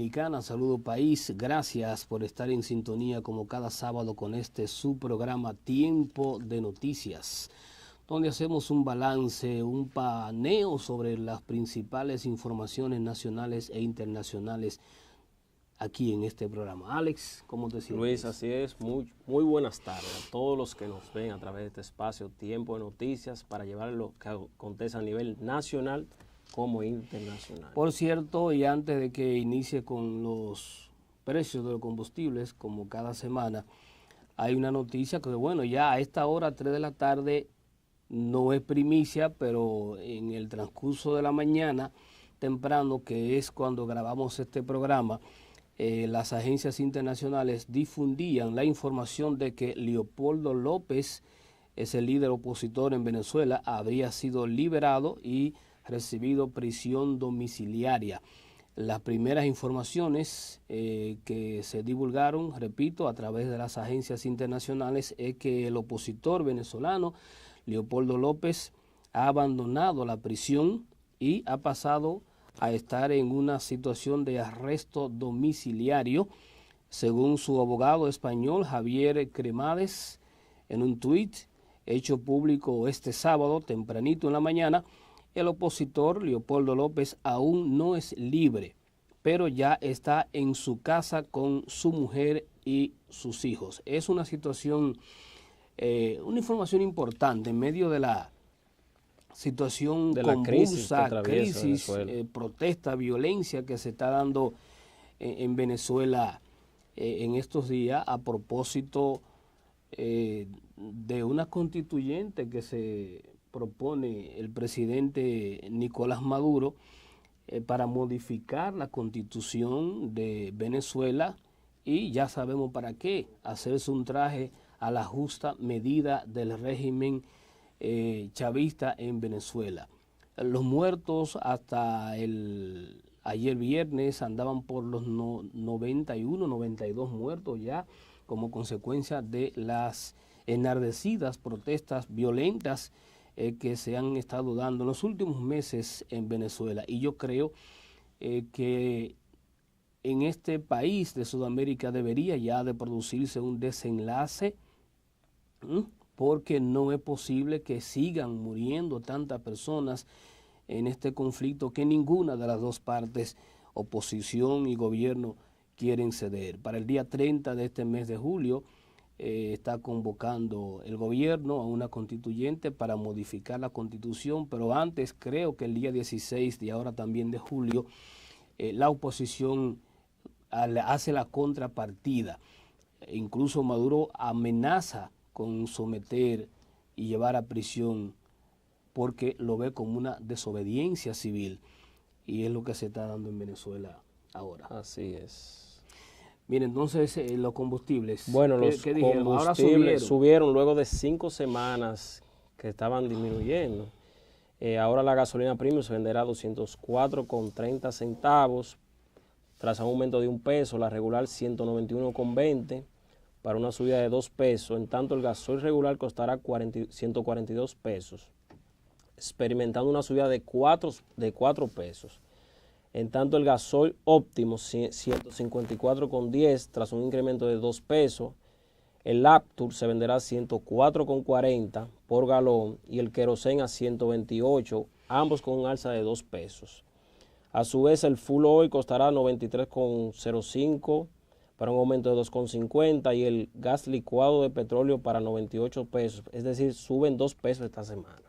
Dominicana, saludo país, gracias por estar en sintonía como cada sábado con este su programa Tiempo de Noticias, donde hacemos un balance, un paneo sobre las principales informaciones nacionales e internacionales aquí en este programa. Alex, ¿cómo te sientes? Luis, así es, muy buenas tardes a todos los que nos ven a través de este espacio Tiempo de Noticias para llevar lo que acontece a nivel nacional como internacional. Por cierto, y antes de que inicie con los precios de los combustibles, como cada semana, hay una noticia que, bueno, ya a esta hora, 3 de la tarde, no es primicia, pero en el transcurso de la mañana, temprano, que es cuando grabamos este programa, las agencias internacionales difundían la información de que Leopoldo López, es el líder opositor en Venezuela, habría sido liberado y recibido prisión domiciliaria. Las primeras informaciones que se divulgaron, repito, a través de las agencias internacionales, es que el opositor venezolano, Leopoldo López, ha abandonado la prisión y ha pasado a estar en una situación de arresto domiciliario, según su abogado español Javier Cremades, en un tuit hecho público este sábado, tempranito en la mañana. El opositor Leopoldo López aún no es libre, pero ya está en su casa con su mujer y sus hijos. Es una situación, una información importante en medio de la situación de convulsa, la crisis, protesta, violencia que se está dando en Venezuela en estos días a propósito de una constituyente que se propone el presidente Nicolás Maduro para modificar la constitución de Venezuela, y ya sabemos para qué, hacerse un traje a la justa medida del régimen chavista en Venezuela. Los muertos hasta ayer viernes andaban por los 91, 92 muertos ya como consecuencia de las enardecidas protestas violentas que se han estado dando en los últimos meses en Venezuela. Y yo creo que en este país de Sudamérica debería ya de producirse un desenlace, porque no es posible que sigan muriendo tantas personas en este conflicto que ninguna de las dos partes, oposición y gobierno, quieren ceder. Para el día 30 de este mes de julio está convocando el gobierno a una constituyente para modificar la constitución, pero antes, creo que el día 16 de ahora también de julio, la oposición hace la contrapartida. Incluso Maduro amenaza con someter y llevar a prisión porque lo ve como una desobediencia civil, y es lo que se está dando en Venezuela ahora. Así es. Mire, entonces los combustibles, bueno, los ¿qué dijeron? Ahora subieron luego de 5 semanas que estaban disminuyendo. Ahora la gasolina premium se venderá a 204,30 centavos, tras un aumento de 1 peso, la regular 191,20 para una subida de 2 pesos, en tanto el gasoil regular costará 142 pesos, experimentando una subida de 4 pesos. En tanto el gasoil óptimo 154,10 tras un incremento de 2 pesos. El Laptur se venderá a 104,40 por galón y el querosén a 128, ambos con un alza de 2 pesos. A su vez el full oil costará 93,05 para un aumento de 2,50 y el gas licuado de petróleo para 98 pesos, es decir, suben 2 pesos esta semana.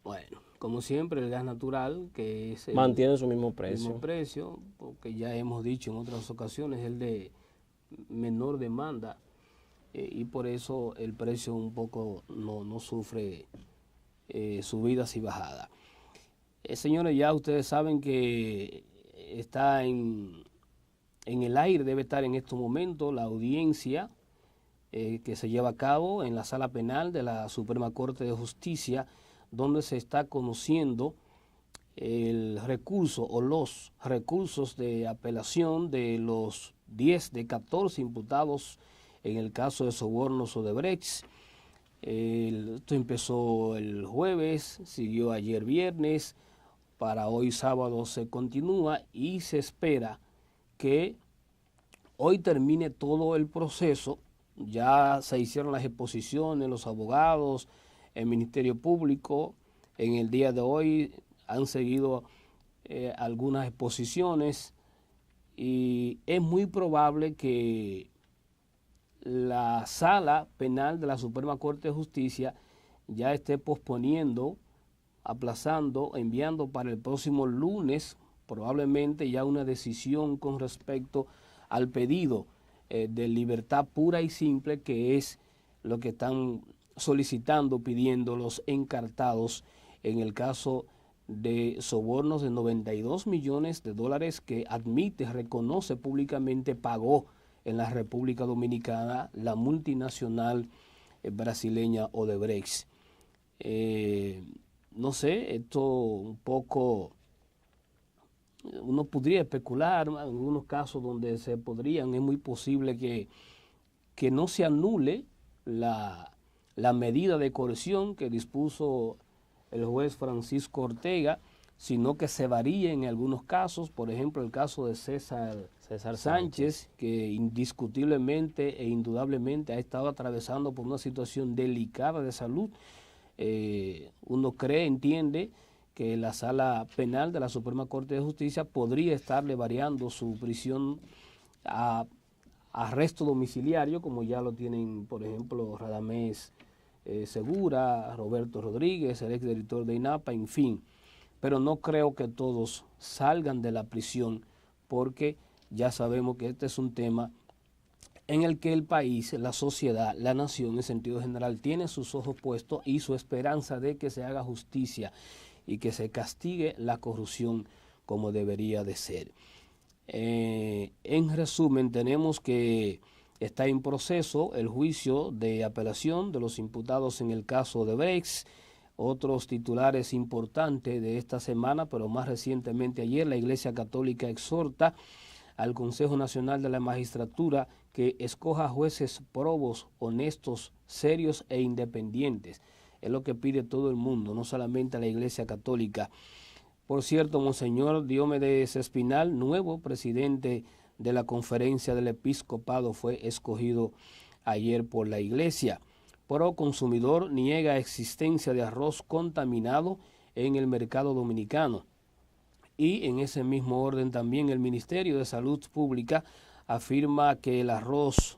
Bueno, como siempre, el gas natural, que es mantiene su mismo precio, porque ya hemos dicho en otras ocasiones, el de menor demanda, y por eso el precio un poco no sufre subidas y bajadas. Señores, ya ustedes saben que está en el aire, debe estar en estos momentos la audiencia que se lleva a cabo en la Sala Penal de la Suprema Corte de Justicia, donde se está conociendo el recurso o los recursos de apelación de los 10 de 14 imputados en el caso de sobornos Odebrecht. Esto empezó el jueves, siguió ayer viernes, para hoy sábado se continúa y se espera que hoy termine todo el proceso. Ya se hicieron las exposiciones, los abogados, el Ministerio Público. En el día de hoy han seguido algunas exposiciones y es muy probable que la Sala Penal de la Suprema Corte de Justicia ya esté posponiendo, aplazando, enviando para el próximo lunes probablemente ya una decisión con respecto al pedido de libertad pura y simple, que es lo que están solicitando, pidiendo los encartados en el caso de sobornos de 92 millones de dólares que admite, reconoce públicamente, pagó en la República Dominicana la multinacional brasileña Odebrecht. No sé, esto un poco, uno podría especular, en algunos casos donde se podrían, es muy posible que no se anule la medida de coerción que dispuso el juez Francisco Ortega, sino que se varíe en algunos casos. Por ejemplo, el caso de César Sánchez, que indiscutiblemente e indudablemente ha estado atravesando por una situación delicada de salud. Uno entiende que la Sala Penal de la Suprema Corte de Justicia podría estarle variando su prisión a arresto domiciliario, como ya lo tienen, por ejemplo, Radamés Segura, Roberto Rodríguez, el exdirector de INAPA, en fin. Pero no creo que todos salgan de la prisión, porque ya sabemos que este es un tema en el que el país, la sociedad, la nación en sentido general tiene sus ojos puestos y su esperanza de que se haga justicia y que se castigue la corrupción como debería de ser. En resumen, tenemos que está en proceso el juicio de apelación de los imputados en el caso de Odebrecht. Otros titulares importantes de esta semana, pero más recientemente ayer, la Iglesia Católica exhorta al Consejo Nacional de la Magistratura que escoja jueces probos, honestos, serios e independientes. Es lo que pide todo el mundo, no solamente la Iglesia Católica. Por cierto, Monseñor Diomedes Espinal, nuevo presidente de la Conferencia del Episcopado, fue escogido ayer por la Iglesia. Proconsumidor niega existencia de arroz contaminado en el mercado dominicano. Y en ese mismo orden también el Ministerio de Salud Pública afirma que el arroz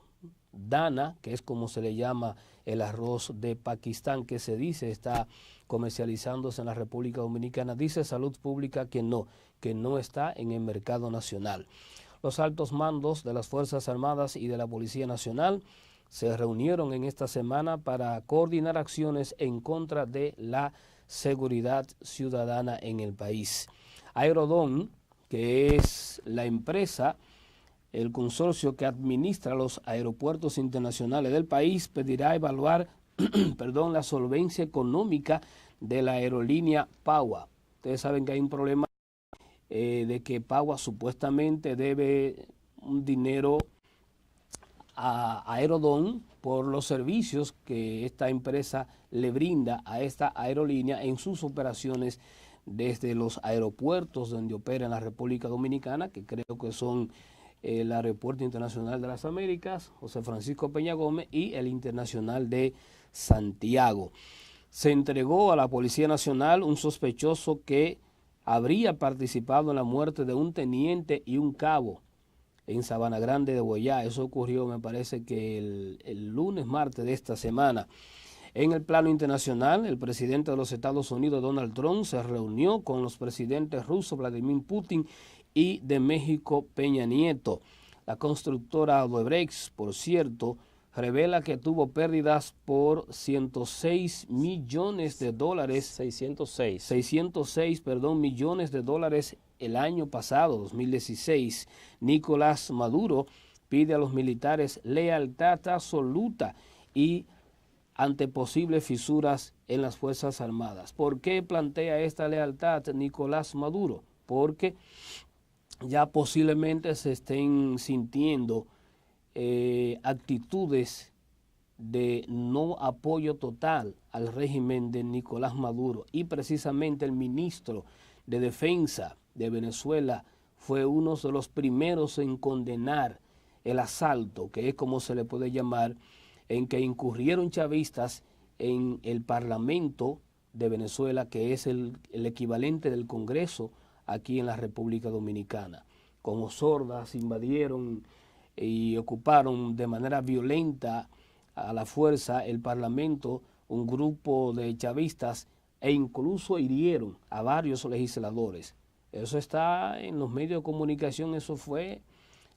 Dana, que es como se le llama el arroz de Pakistán, que se dice está comercializándose en la República Dominicana, dice Salud Pública que no está en el mercado nacional. Los altos mandos de las Fuerzas Armadas y de la Policía Nacional se reunieron en esta semana para coordinar acciones en contra de la seguridad ciudadana en el país. Aerodón, que es la empresa, el consorcio que administra los aeropuertos internacionales del país, pedirá evaluar la solvencia económica de la aerolínea PAUA. Ustedes saben que hay un problema de que PAUA supuestamente debe un dinero a Aerodón por los servicios que esta empresa le brinda a esta aerolínea en sus operaciones desde los aeropuertos donde opera en la República Dominicana, que creo que son el Aeropuerto Internacional de las Américas, José Francisco Peña Gómez, y el Internacional de Santiago. Se entregó a la Policía Nacional un sospechoso que habría participado en la muerte de un teniente y un cabo en Sabana Grande de Boyá. Eso ocurrió, me parece que el lunes, martes de esta semana. En el plano internacional, el presidente de los Estados Unidos, Donald Trump, se reunió con los presidentes rusos Vladimir Putin y de México Peña Nieto. La constructora Odebrecht, por cierto, revela que tuvo pérdidas por 106 millones de dólares. 606 millones de dólares el año pasado, 2016. Nicolás Maduro pide a los militares lealtad absoluta y ante posibles fisuras en las Fuerzas Armadas. ¿Por qué plantea esta lealtad Nicolás Maduro? Porque ya posiblemente se estén sintiendo actitudes de no apoyo total al régimen de Nicolás Maduro, y precisamente el ministro de Defensa de Venezuela fue uno de los primeros en condenar el asalto, que es como se le puede llamar, en que incurrieron chavistas en el Parlamento de Venezuela, que es el equivalente del Congreso aquí en la República Dominicana. Como sordas invadieron y ocuparon de manera violenta a la fuerza el Parlamento, un grupo de chavistas, e incluso hirieron a varios legisladores. Eso está en los medios de comunicación, eso fue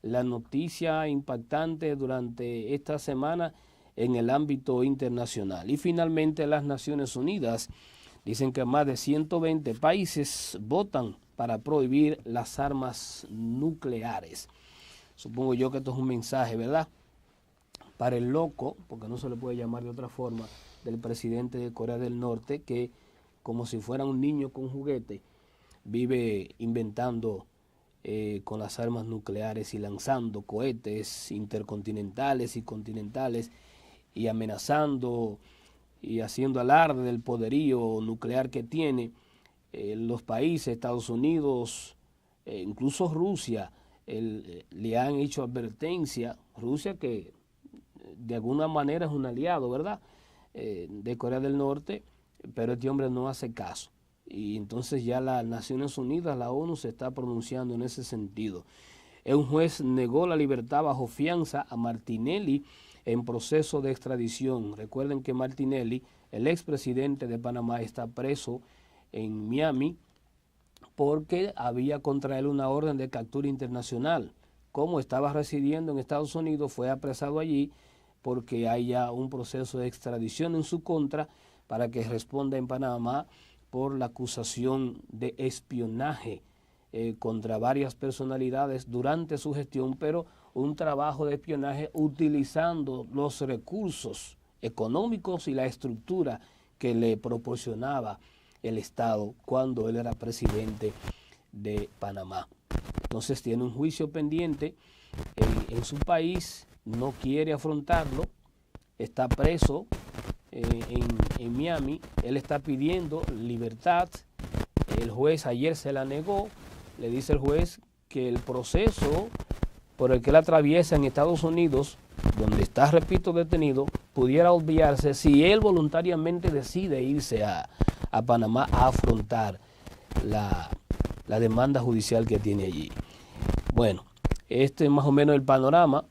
la noticia impactante durante esta semana en el ámbito internacional. Y finalmente las Naciones Unidas dicen que más de 120 países votan para prohibir las armas nucleares. Supongo yo que esto es un mensaje, ¿verdad?, para el loco, porque no se le puede llamar de otra forma, del presidente de Corea del Norte, que como si fuera un niño con juguete, vive inventando con las armas nucleares y lanzando cohetes intercontinentales y continentales y amenazando y haciendo alarde del poderío nuclear que tiene. Los países, Estados Unidos, incluso Rusia, le han hecho advertencia. Rusia, que de alguna manera es un aliado, ¿verdad?, de Corea del Norte, pero este hombre no hace caso. Y entonces ya las Naciones Unidas, la ONU, se está pronunciando en ese sentido. Un juez negó la libertad bajo fianza a Martinelli en proceso de extradición. Recuerden que Martinelli, el expresidente de Panamá, está preso en Miami porque había contra él una orden de captura internacional. Como estaba residiendo en Estados Unidos, fue apresado allí porque hay ya un proceso de extradición en su contra para que responda en Panamá por la acusación de espionaje contra varias personalidades durante su gestión, pero un trabajo de espionaje utilizando los recursos económicos y la estructura que le proporcionaba el Estado cuando él era presidente de Panamá. Entonces tiene un juicio pendiente en su país, no quiere afrontarlo, está preso en Miami, él está pidiendo libertad. El juez ayer se la negó. Le dice el juez que el proceso por el que él atraviesa en Estados Unidos, donde está, repito, detenido, pudiera obviarse si él voluntariamente decide irse a Panamá a afrontar la demanda judicial que tiene allí. Bueno, este es más o menos el panorama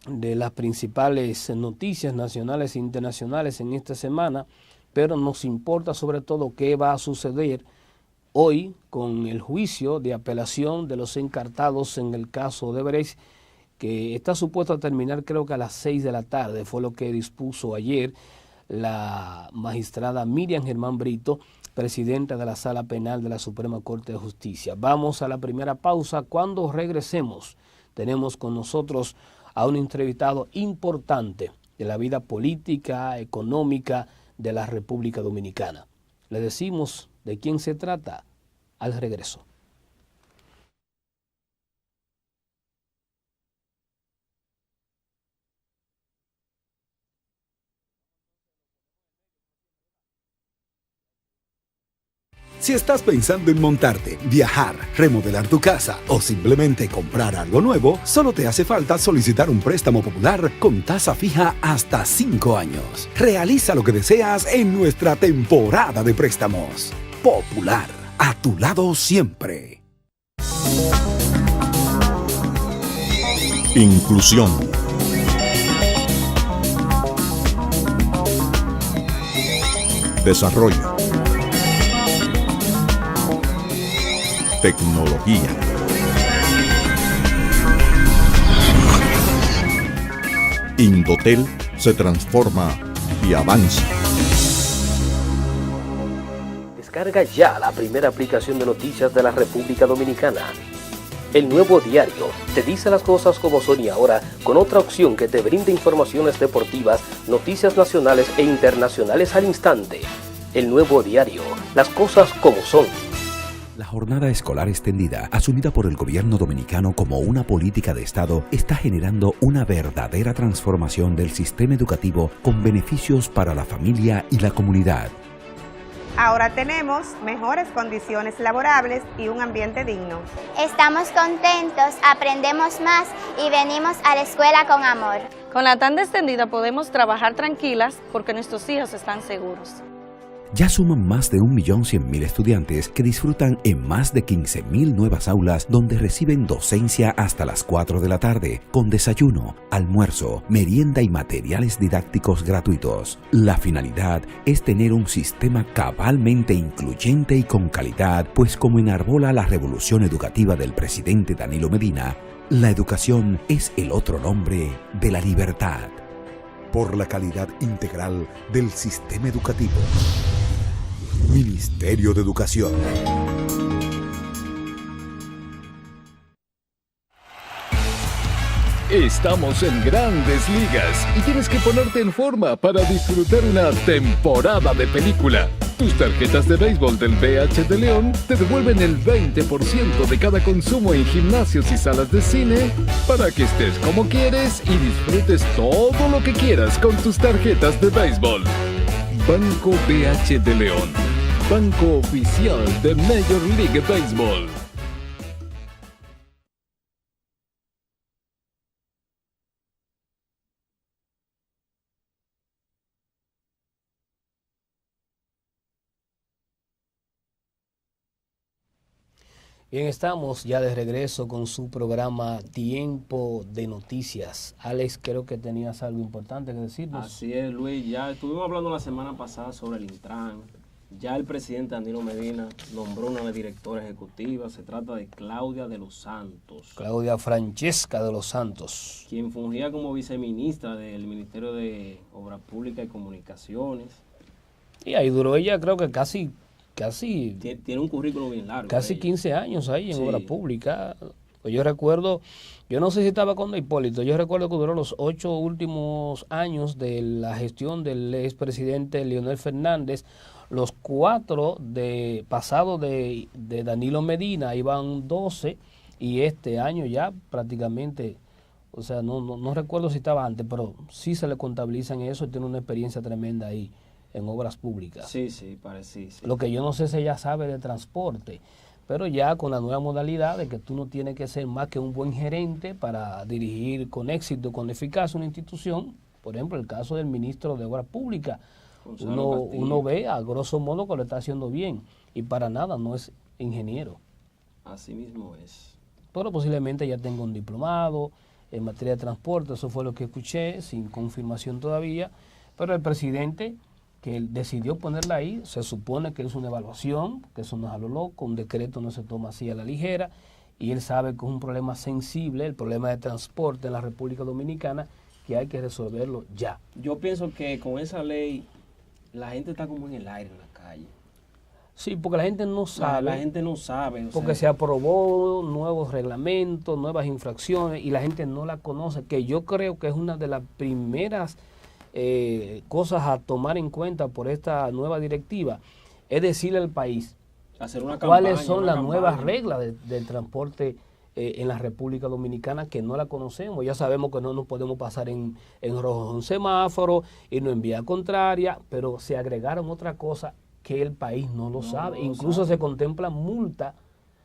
de las principales noticias nacionales e internacionales en esta semana, pero nos importa sobre todo qué va a suceder hoy con el juicio de apelación de los encartados en el caso de Odebrecht, que está supuesto a terminar creo que a las 6 de la tarde, fue lo que dispuso ayer la magistrada Miriam Germán Brito, presidenta de la Sala Penal de la Suprema Corte de Justicia. Vamos a la primera pausa. Cuando regresemos, tenemos con nosotros a un entrevistado importante de la vida política, económica de la República Dominicana. Le decimos de quién se trata al regreso. Si estás pensando en montarte, viajar, remodelar tu casa o simplemente comprar algo nuevo, solo te hace falta solicitar un préstamo popular con tasa fija hasta 5 años. Realiza lo que deseas en nuestra temporada de préstamos. Popular, a tu lado siempre. Inclusión. Desarrollo. Tecnología. Indotel se transforma y avanza. Descarga ya la primera aplicación de noticias de la República Dominicana. El Nuevo Diario te dice las cosas como son y ahora con otra opción que te brinda informaciones deportivas, noticias nacionales e internacionales al instante. El Nuevo Diario, las cosas como son. La jornada escolar extendida, asumida por el gobierno dominicano como una política de Estado, está generando una verdadera transformación del sistema educativo con beneficios para la familia y la comunidad. Ahora tenemos mejores condiciones laborables y un ambiente digno. Estamos contentos, aprendemos más y venimos a la escuela con amor. Con la tanda extendida podemos trabajar tranquilas porque nuestros hijos están seguros. Ya suman más de 1.100.000 estudiantes que disfrutan en más de 15.000 nuevas aulas donde reciben docencia hasta las 4 de la tarde, con desayuno, almuerzo, merienda y materiales didácticos gratuitos. La finalidad es tener un sistema cabalmente incluyente y con calidad, pues como enarbola la revolución educativa del presidente Danilo Medina, la educación es el otro nombre de la libertad. Por la calidad integral del sistema educativo. Ministerio de Educación. Estamos en Grandes Ligas y tienes que ponerte en forma para disfrutar una temporada de película. Tus tarjetas de béisbol del BH de León te devuelven el 20% de cada consumo en gimnasios y salas de cine para que estés como quieres y disfrutes todo lo que quieras con tus tarjetas de béisbol. Banco BH de León, banco oficial de Major League Baseball. Bien, estamos ya de regreso con su programa Tiempo de Noticias. Alex, creo que tenías algo importante que decirnos. Así es, Luis. Ya estuvimos hablando la semana pasada sobre el Intran. Ya el presidente Danilo Medina nombró una directora ejecutiva. Se trata de Claudia de los Santos. Claudia Francesca de los Santos. Quien fungía como viceministra del Ministerio de Obras Públicas y Comunicaciones. Y ahí duró ella, creo que casi tiene un currículum bien largo. Casi 15 años ahí en obra pública. Pues yo recuerdo, yo no sé si estaba con Hipólito, yo recuerdo que duró los 8 últimos años de la gestión del expresidente Leonel Fernández. Los 4 pasados de Danilo Medina iban 12 y este año ya prácticamente, o sea, no recuerdo si estaba antes, pero sí se le contabilizan eso y tiene una experiencia tremenda ahí en obras públicas. Sí, parece. Sí. Lo que yo no sé si ella sabe de transporte, pero ya con la nueva modalidad de que tú no tienes que ser más que un buen gerente para dirigir con éxito, con eficacia una institución. Por ejemplo, el caso del ministro de Obras Públicas, uno ve a grosso modo que lo está haciendo bien y para nada no es ingeniero. Así mismo es. Pero posiblemente ya tenga un diplomado en materia de transporte, eso fue lo que escuché, sin confirmación todavía, pero el presidente que él decidió ponerla ahí, se supone que es una evaluación, que eso no es a lo loco, un decreto no se toma así a la ligera, y él sabe que es un problema sensible, el problema de transporte en la República Dominicana, que hay que resolverlo ya. Yo pienso que con esa ley, la gente está como en el aire en la calle. Sí, porque la gente no sabe. La gente no sabe. Porque se aprobó nuevos reglamentos, nuevas infracciones, y la gente no la conoce, que yo creo que es una de las primeras cosas a tomar en cuenta por esta nueva directiva, es decirle al país hacer una cuáles son las nuevas reglas del transporte en la República Dominicana, que no la conocemos. Ya sabemos que no nos podemos pasar en rojo un semáforo y no en vía contraria, pero se agregaron otra cosa que el país no lo sabe. Incluso se contempla multa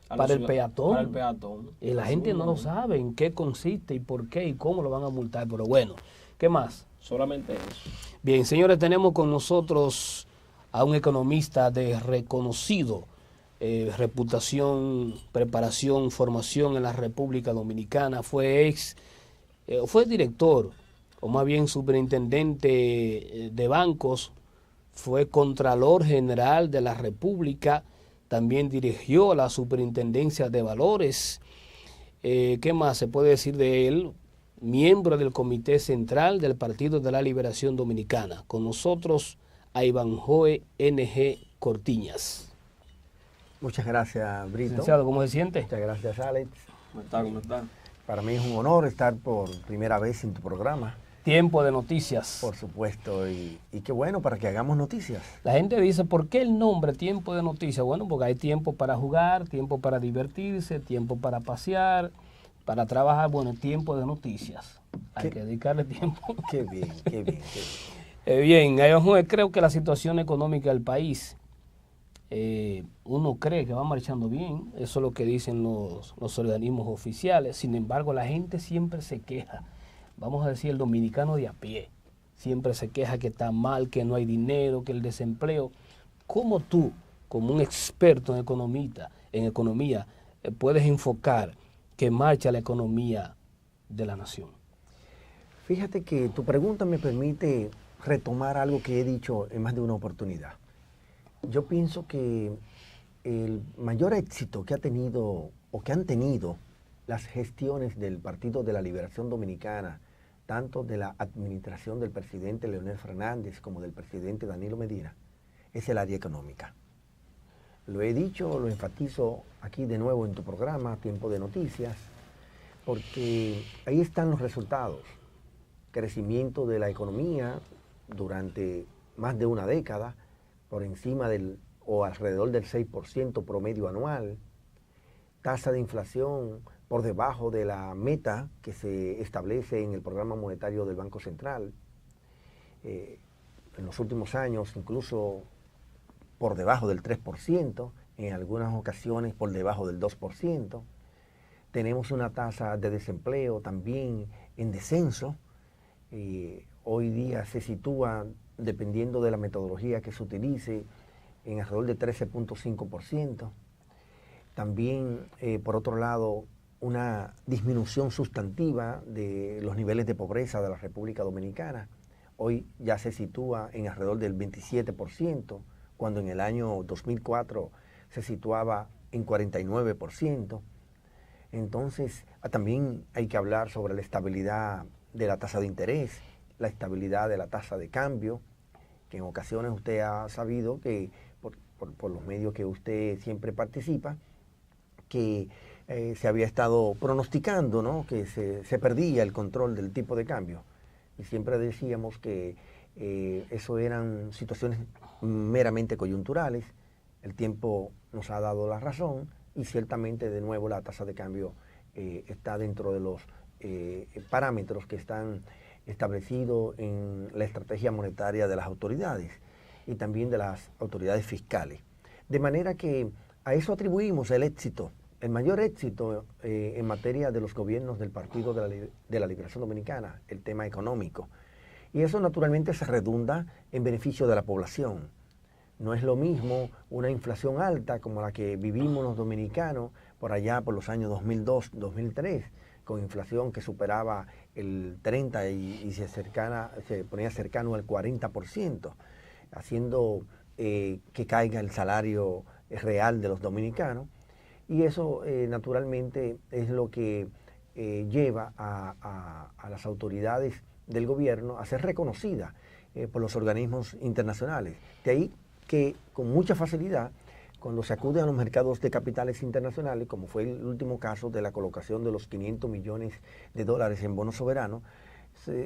para el peatón. Y la gente no lo sabe en qué consiste y por qué y cómo lo van a multar. Pero bueno, ¿qué más? Solamente eso. Bien, señores, tenemos con nosotros a un economista de reconocido reputación, preparación, formación en la República Dominicana. Fue director, o más bien superintendente de bancos, fue Contralor General de la República, también dirigió la Superintendencia de Valores. ¿Qué más se puede decir de él? Miembro del Comité Central del Partido de la Liberación Dominicana. Con nosotros a Ivanhoe N.G. Cortiñas. Muchas gracias, Brito. Licenciado, ¿cómo se siente? Muchas gracias, Alex. ¿Cómo está? Para mí es un honor estar por primera vez en tu programa. Tiempo de noticias. Por supuesto, y qué bueno para que hagamos noticias. La gente dice, ¿por qué el nombre Tiempo de Noticias? Bueno, porque hay tiempo para jugar, tiempo para divertirse, tiempo para pasear, para trabajar, bueno, tiempo de noticias. Hay que dedicarle tiempo. Qué bien, qué bien, qué bien. Bien, yo creo que la situación económica del país uno cree que va marchando bien, eso es lo que dicen los organismos oficiales. Sin embargo, la gente siempre se queja, vamos a decir el dominicano de a pie, siempre se queja que está mal, que no hay dinero, que el desempleo. ¿Cómo tú, como un experto en economía, puedes enfocar que marcha la economía de la nación? Fíjate que tu pregunta me permite retomar algo que he dicho en más de una oportunidad. Yo pienso que el mayor éxito que ha tenido o que han tenido las gestiones del Partido de la Liberación Dominicana, tanto de la administración del presidente Leonel Fernández como del presidente Danilo Medina, es el área económica. Lo he dicho, lo enfatizo aquí de nuevo en tu programa, Tiempo de Noticias, porque ahí están los resultados. Crecimiento de la economía durante más de una década, por encima o alrededor del 6% promedio anual, tasa de inflación por debajo de la meta que se establece en el programa monetario del Banco Central. En los últimos años incluso por debajo del 3%, en algunas ocasiones por debajo del 2%. Tenemos una tasa de desempleo también en descenso. Hoy día se sitúa, dependiendo de la metodología que se utilice, en alrededor de 13.5%. También, por otro lado, una disminución sustantiva de los niveles de pobreza de la República Dominicana. Hoy ya se sitúa en alrededor del 27%, cuando en el año 2004 se situaba en 49%. Entonces, también hay que hablar sobre la estabilidad de la tasa de interés, la estabilidad de la tasa de cambio, que en ocasiones usted ha sabido que, por los medios que usted siempre participa, que se había estado pronosticando, ¿no?, que se perdía el control del tipo de cambio. Y siempre decíamos que eso eran situaciones meramente coyunturales. El tiempo nos ha dado la razón y ciertamente de nuevo la tasa de cambio está dentro de los parámetros que están establecidos en la estrategia monetaria de las autoridades y también de las autoridades fiscales. De manera que a eso atribuimos el éxito, el mayor éxito en materia de los gobiernos del Partido de la Liberación Dominicana, el tema económico. Y eso naturalmente se redunda en beneficio de la población. No es lo mismo una inflación alta como la que vivimos los dominicanos por allá por los años 2002, 2003, con inflación que superaba el 30% y se ponía cercano al 40%, haciendo que caiga el salario real de los dominicanos. Y eso naturalmente es lo que lleva a las autoridades del gobierno a ser reconocidas por los organismos internacionales. De ahí que con mucha facilidad, cuando se acude a los mercados de capitales internacionales, como fue el último caso de la colocación de los 500 millones de dólares en bonos soberanos,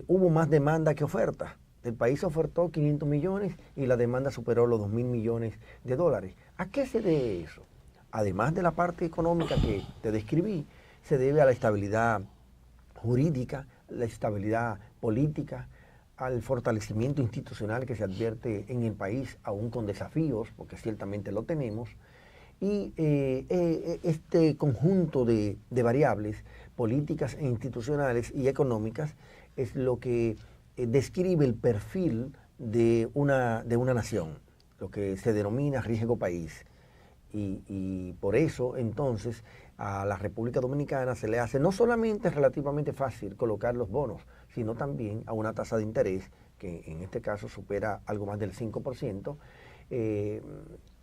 hubo más demanda que oferta. El país ofertó 500 millones y la demanda superó los 2.000 millones de dólares. ¿A qué se debe eso? Además de la parte económica que te describí, se debe a la estabilidad jurídica, la estabilidad política, al fortalecimiento institucional que se advierte en el país, aún con desafíos, porque ciertamente lo tenemos, y este conjunto de variables políticas e institucionales y económicas es lo que describe el perfil de una nación, lo que se denomina riesgo país. Y por eso, entonces, a la República Dominicana se le hace no solamente relativamente fácil colocar los bonos, sino también a una tasa de interés que en este caso supera algo más del 5%,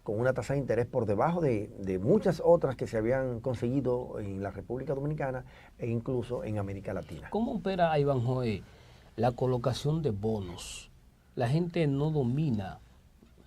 con una tasa de interés por debajo de muchas otras que se habían conseguido en la República Dominicana e incluso en América Latina. ¿Cómo opera, Ivanhoe, la colocación de bonos? La gente no domina.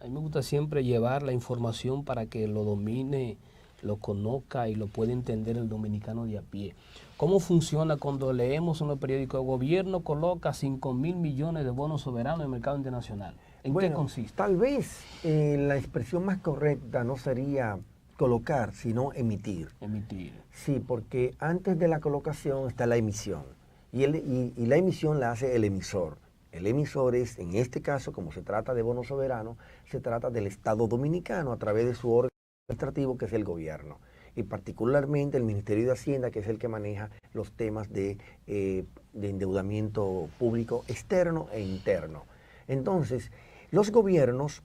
A mí me gusta siempre llevar la información para que lo domine, lo conozca y lo pueda entender el dominicano de a pie. ¿Cómo funciona cuando leemos en el periódico el gobierno coloca 5.000 millones de bonos soberanos en el mercado internacional? ¿En qué consiste? Tal vez la expresión más correcta no sería colocar, sino emitir. Emitir. Sí, porque antes de la colocación está la emisión. Y la emisión la hace el emisor, El emisor es, en este caso, como se trata de bono soberano, se trata del Estado Dominicano a través de su órgano administrativo, que es el gobierno. Y particularmente el Ministerio de Hacienda, que es el que maneja los temas de endeudamiento público externo e interno. Entonces, los gobiernos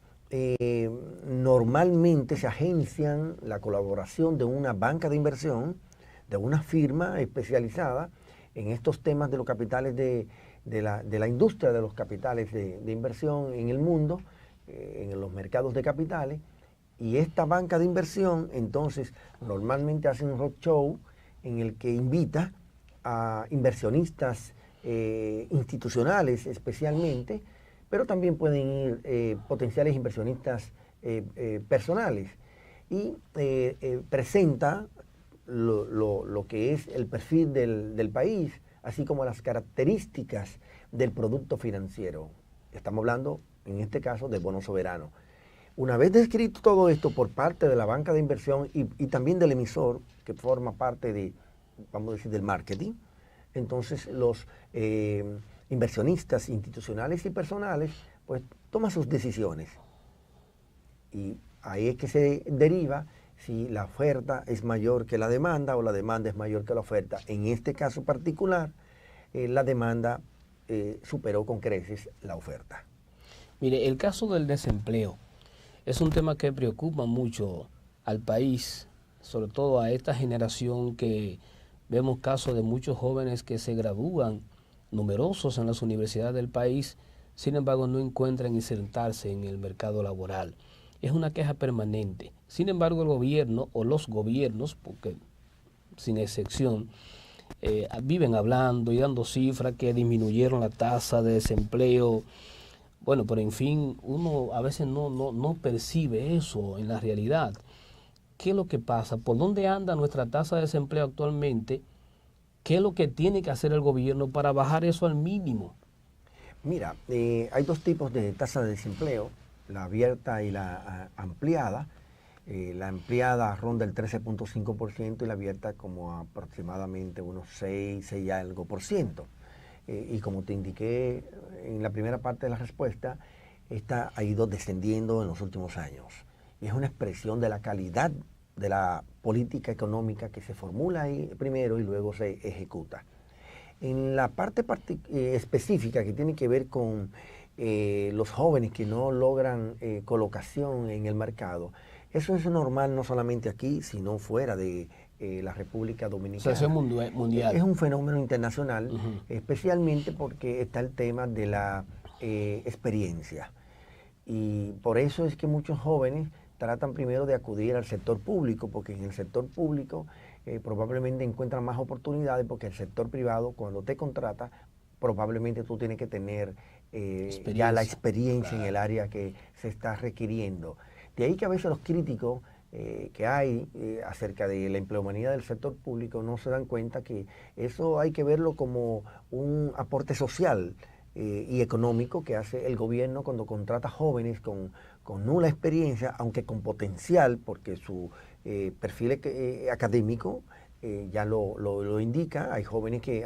normalmente se agencian la colaboración de una banca de inversión, de una firma especializada en estos temas de los capitales de la industria de los capitales de inversión en el mundo, en los mercados de capitales. Y esta banca de inversión, entonces, normalmente hace un roadshow en el que invita a inversionistas institucionales especialmente, pero también pueden ir potenciales inversionistas personales. Y presenta lo que es el perfil del país, así como las características del producto financiero. Estamos hablando, en este caso, del bono soberano. Una vez descrito todo esto por parte de la banca de inversión y también del emisor, que forma parte de, vamos a decir, del marketing, entonces los inversionistas institucionales y personales, pues toman sus decisiones. Y ahí es que se deriva si la oferta es mayor que la demanda o la demanda es mayor que la oferta. En este caso particular, la demanda superó con creces la oferta. Mire, el caso del desempleo es un tema que preocupa mucho al país, sobre todo a esta generación que vemos casos de muchos jóvenes que se gradúan, numerosos en las universidades del país, sin embargo no encuentran insertarse en el mercado laboral. Es una queja permanente. Sin embargo, el gobierno o los gobiernos, porque sin excepción, viven hablando y dando cifras que disminuyeron la tasa de desempleo. Bueno, pero en fin, uno a veces no percibe eso en la realidad. ¿Qué es lo que pasa? ¿Por dónde anda nuestra tasa de desempleo actualmente? ¿Qué es lo que tiene que hacer el gobierno para bajar eso al mínimo? Mira, hay dos tipos de tasa de desempleo, la abierta y la ampliada. La ampliada ronda el 13.5% y la abierta como aproximadamente unos 6 y algo por ciento. Y como te indiqué en la primera parte de la respuesta, esta ha ido descendiendo en los últimos años. Y es una expresión de la calidad de la política económica que se formula ahí primero y luego se ejecuta. En la parte específica que tiene que ver con los jóvenes que no logran colocación en el mercado, eso es normal no solamente aquí, sino fuera de la República Dominicana. Situación mundial. Es un fenómeno internacional, especialmente porque está el tema de la experiencia. Y por eso es que muchos jóvenes tratan primero de acudir al sector público, porque en el sector público probablemente encuentran más oportunidades, porque el sector privado, cuando te contrata, probablemente tú tienes que tener ya la experiencia en el área que se está requiriendo. De ahí que a veces los críticos que hay acerca de la empleomanía del sector público no se dan cuenta que eso hay que verlo como un aporte social y económico que hace el gobierno cuando contrata jóvenes con nula experiencia, aunque con potencial, porque su perfil académico ya lo indica. Hay jóvenes que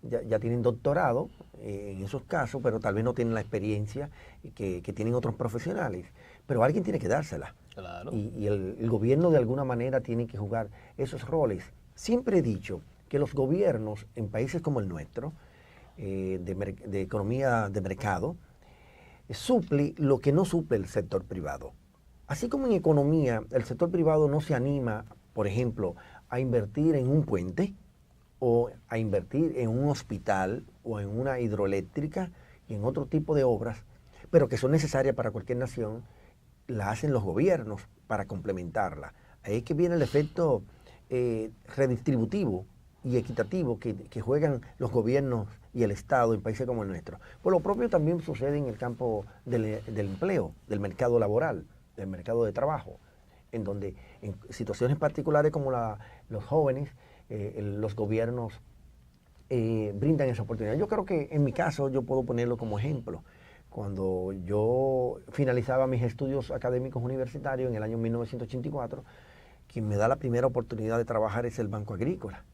ya tienen doctorado en esos casos, pero tal vez no tienen la experiencia que tienen otros profesionales. Pero alguien tiene que dársela. Claro. Y el gobierno de alguna manera tiene que jugar esos roles. Siempre he dicho que los gobiernos en países como el nuestro, de economía de mercado, suple lo que no suple el sector privado. Así como en economía el sector privado no se anima, por ejemplo, a invertir en un puente o a invertir en un hospital o en una hidroeléctrica y en otro tipo de obras, pero que son necesarias para cualquier nación, la hacen los gobiernos para complementarla. Ahí es que viene el efecto redistributivo y equitativo que juegan los gobiernos y el Estado en países como el nuestro. Pues lo propio también sucede en el campo del empleo, del mercado laboral, del mercado de trabajo, en donde en situaciones particulares como los jóvenes, los gobiernos brindan esa oportunidad. Yo creo que en mi caso yo puedo ponerlo como ejemplo. Cuando yo finalizaba mis estudios académicos universitarios en el año 1984, quien me da la primera oportunidad de trabajar es el Banco Agrícola.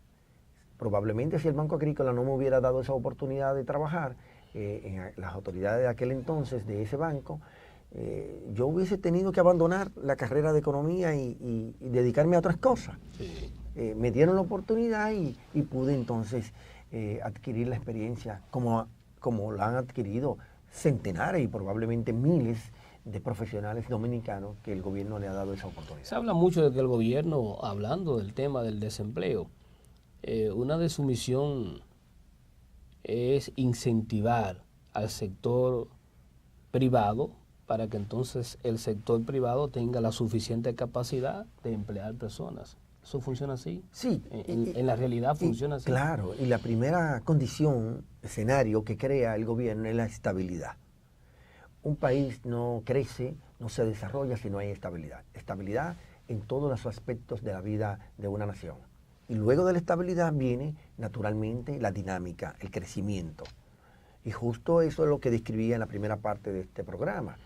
Probablemente si el Banco Agrícola no me hubiera dado esa oportunidad de trabajar, en las autoridades de aquel entonces de ese banco, yo hubiese tenido que abandonar la carrera de economía y dedicarme a otras cosas. Sí. Me dieron la oportunidad y pude entonces adquirir la experiencia como la han adquirido centenares y probablemente miles de profesionales dominicanos que el gobierno le ha dado esa oportunidad. Se habla mucho de que el gobierno, hablando del tema del desempleo, una de su misión es incentivar al sector privado para que entonces el sector privado tenga la suficiente capacidad de emplear personas. ¿Eso funciona así? Sí. En la realidad funciona así. Claro, y la primera condición, escenario que crea el gobierno es la estabilidad. Un país no crece, no se desarrolla si no hay estabilidad. Estabilidad en todos los aspectos de la vida de una nación. Y luego de la estabilidad viene naturalmente la dinámica, el crecimiento. Y justo eso es lo que describía en la primera parte de este programa.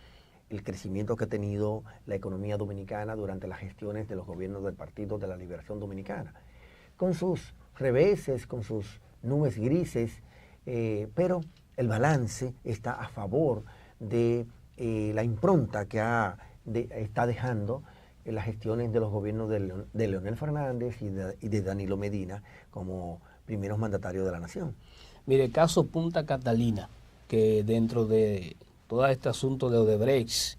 El crecimiento que ha tenido la economía dominicana durante las gestiones de los gobiernos del Partido de la Liberación Dominicana. Con sus reveses, con sus nubes grises, pero el balance está a favor de la impronta que está dejando en las gestiones de los gobiernos de Leonel Fernández y de Danilo Medina como primeros mandatarios de la nación. Mire, caso Punta Catalina, que dentro de todo este asunto de Odebrecht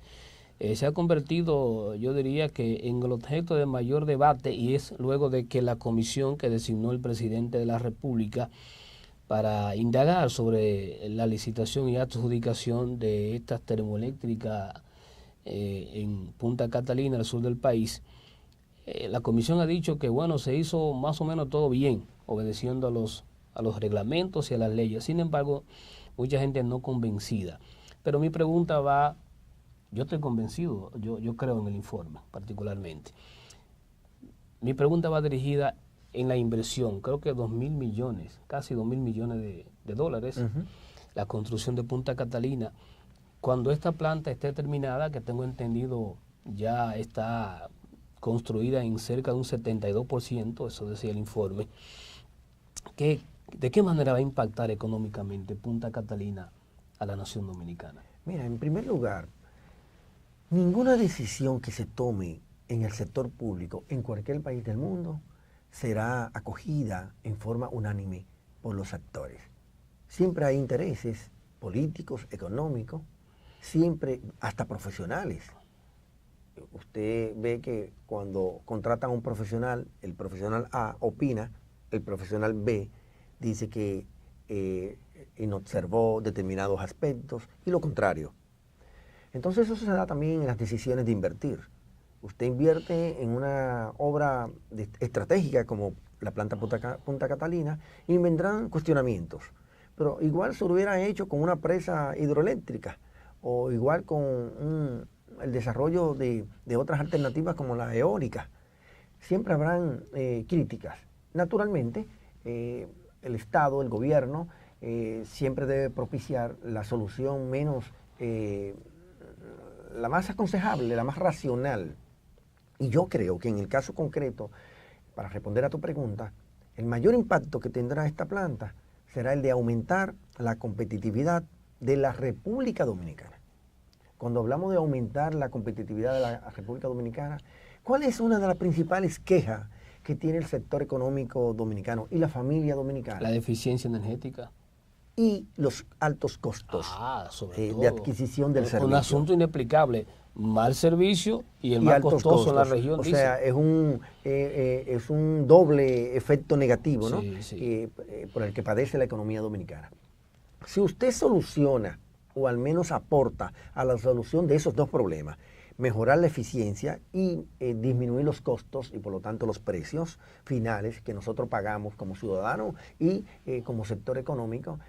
se ha convertido, yo diría que en el objeto de mayor debate, y es luego de que la comisión que designó el presidente de la República para indagar sobre la licitación y adjudicación de estas termoeléctricas en Punta Catalina, al sur del país, la comisión ha dicho que bueno, se hizo más o menos todo bien, obedeciendo a los reglamentos y a las leyes. Sin embargo, mucha gente no convencida. Pero mi pregunta va, yo estoy convencido, yo creo en el informe particularmente. Mi pregunta va dirigida en la inversión, creo que 2.000 millones, casi 2.000 millones de dólares, la construcción de Punta Catalina. Cuando esta planta esté terminada, que tengo entendido ya está construida en cerca de un 72%, eso decía el informe, ¿de qué manera va a impactar económicamente Punta Catalina a la nación dominicana? Mira, en primer lugar, ninguna decisión que se tome en el sector público en cualquier país del mundo será acogida en forma unánime por los actores. Siempre hay intereses políticos, económicos, siempre hasta profesionales. Usted ve que cuando contratan a un profesional, el profesional A opina, el profesional B dice que inobservó determinados aspectos y lo contrario. Entonces eso se da también en las decisiones de invertir. Usted invierte en una obra estratégica como la planta Punta Catalina y vendrán cuestionamientos. Pero igual se lo hubiera hecho con una presa hidroeléctrica o igual con el desarrollo de otras alternativas como la eólica. Siempre habrán críticas. Naturalmente, el Estado, el gobierno, siempre debe propiciar la solución menos, la más aconsejable, la más racional. Y yo creo que en el caso concreto, para responder a tu pregunta, el mayor impacto que tendrá esta planta será el de aumentar la competitividad de la República Dominicana. Cuando hablamos de aumentar la competitividad de la República Dominicana, ¿cuál es una de las principales quejas que tiene el sector económico dominicano y la familia dominicana? La deficiencia energética. Y los altos costos de adquisición del servicio. Un asunto inexplicable. Mal servicio y el más costoso en la región. O sea, es un doble efecto negativo, ¿no? Sí. Por el que padece la economía dominicana. Si usted soluciona o al menos aporta a la solución de esos dos problemas, mejorar la eficiencia y disminuir los costos y por lo tanto los precios finales que nosotros pagamos como ciudadanos y como sector económico,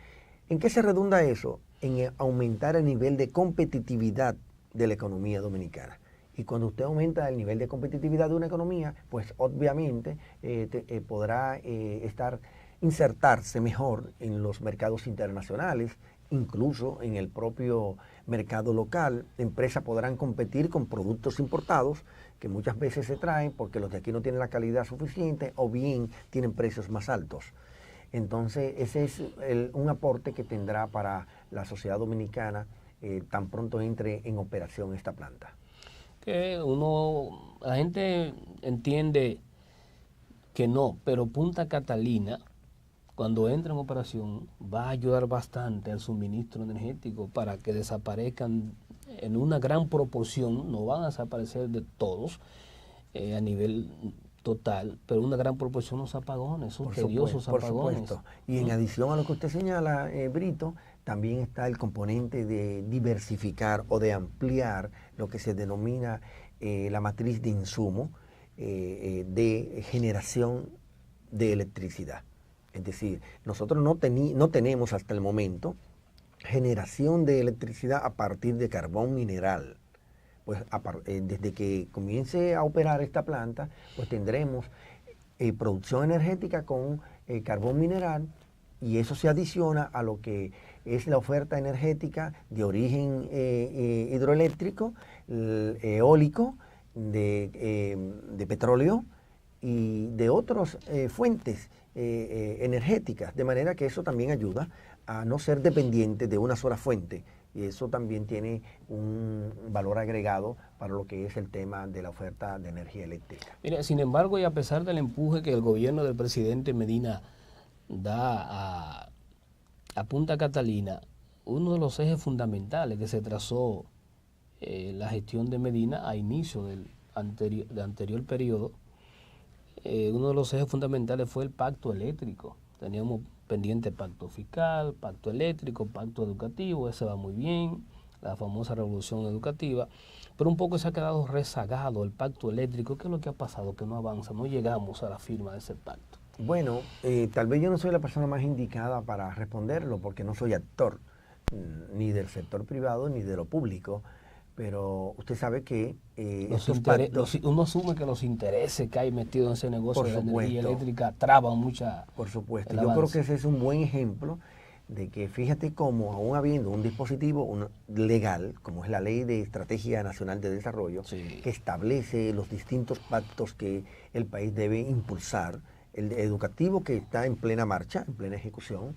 ¿en qué se redunda eso? En aumentar el nivel de competitividad de la economía dominicana. Y cuando usted aumenta el nivel de competitividad de una economía, pues obviamente podrá insertarse mejor en los mercados internacionales, incluso en el propio mercado local. Empresas podrán competir con productos importados que muchas veces se traen porque los de aquí no tienen la calidad suficiente o bien tienen precios más altos. Entonces, ese es un aporte que tendrá para la sociedad dominicana tan pronto entre en operación esta planta. Que la gente entiende que no, pero Punta Catalina, cuando entre en operación, va a ayudar bastante al suministro energético para que desaparezcan en una gran proporción, no van a desaparecer de todos a nivel total, pero una gran proporción los apagones, esos tediosos apagones. Por supuesto. Y en adición a lo que usted señala, Brito, también está el componente de diversificar o de ampliar lo que se denomina la matriz de insumo de generación de electricidad. Es decir, nosotros no tenemos hasta el momento generación de electricidad a partir de carbón mineral. Pues desde que comience a operar esta planta, pues tendremos producción energética con carbón mineral, y eso se adiciona a lo que es la oferta energética de origen hidroeléctrico, eólico, de petróleo y de otras fuentes energéticas, de manera que eso también ayuda a no ser dependiente de una sola fuente, y eso también tiene un valor agregado para lo que es el tema de la oferta de energía eléctrica. Mira, sin embargo, y a pesar del empuje que el gobierno del presidente Medina da a Punta Catalina, uno de los ejes fundamentales que se trazó la gestión de Medina a inicio del anterior periodo, uno de los ejes fundamentales fue el pacto eléctrico. Teníamos pendiente pacto fiscal, pacto eléctrico, pacto educativo, ese va muy bien, la famosa revolución educativa, pero un poco se ha quedado rezagado el pacto eléctrico. ¿Qué es lo que ha pasado? Que no avanza, no llegamos a la firma de ese pacto. Bueno, tal vez yo no soy la persona más indicada para responderlo, porque no soy actor ni del sector privado ni de lo público, pero usted sabe que uno asume que los intereses que hay metidos en ese negocio de la energía eléctrica traban mucha. Por supuesto, yo creo que ese es un buen ejemplo de que, fíjate cómo, aún habiendo un dispositivo legal, como es la Ley de Estrategia Nacional de Desarrollo, que establece los distintos pactos que el país debe impulsar, el educativo que está en plena marcha, en plena ejecución,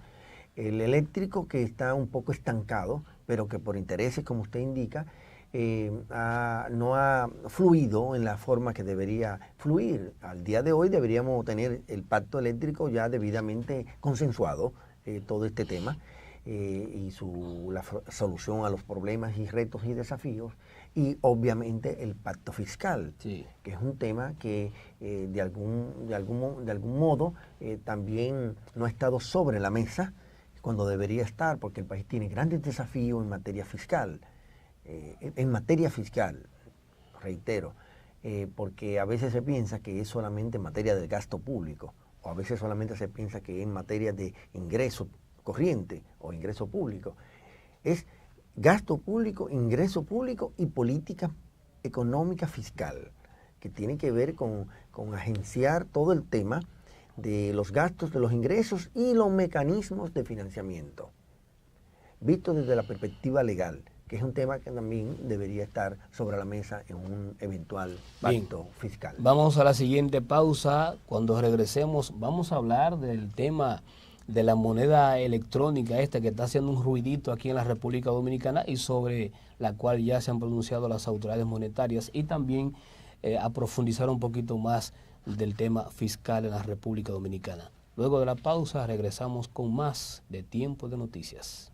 el eléctrico que está un poco estancado, pero que por intereses, como usted indica, no ha fluido en la forma que debería fluir. Al día de hoy deberíamos tener el pacto eléctrico ya debidamente consensuado, todo este tema, y la solución a los problemas y retos y desafíos, y obviamente el pacto fiscal, que es un tema que de algún modo también no ha estado sobre la mesa cuando debería estar, porque el país tiene grandes desafíos en materia fiscal. Reitero, porque a veces se piensa que es solamente en materia del gasto público, o a veces solamente se piensa que es en materia de ingreso corriente o ingreso público. Es gasto público, ingreso público y política económica fiscal, que tiene que ver con agenciar todo el tema de los gastos, de los ingresos y los mecanismos de financiamiento, visto desde la perspectiva legal, que es un tema que también debería estar sobre la mesa en un eventual pacto fiscal. Vamos a la siguiente pausa. Cuando regresemos vamos a hablar del tema de la moneda electrónica esta que está haciendo un ruidito aquí en la República Dominicana y sobre la cual ya se han pronunciado las autoridades monetarias, y también a profundizar un poquito más del tema fiscal en la República Dominicana. Luego de la pausa regresamos con más de Tiempo de Noticias.